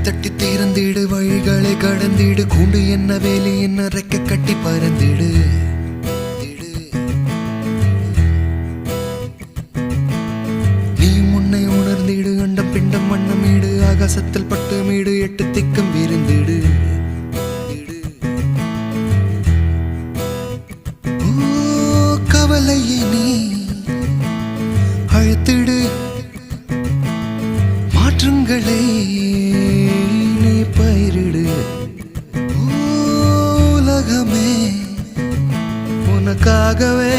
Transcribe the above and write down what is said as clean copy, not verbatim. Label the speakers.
Speaker 1: தட்டி திறந்திடு வழிகளை கடந்திடு கூண்டு என்ன வேலி என்ன ரெக்க கட்டி பறந்திடு நீ முன்னை உணர்ந்திடு அண்டம் பிண்டம் வண்ணமீடு ஆகாசத்தில் பட்டு மீடு எட்டு திக்கம் விருந்திடு கவலையை நீ அழைத்திடு மாற்றங்களை நீ பயிரிடு உலகமே உனக்காகவே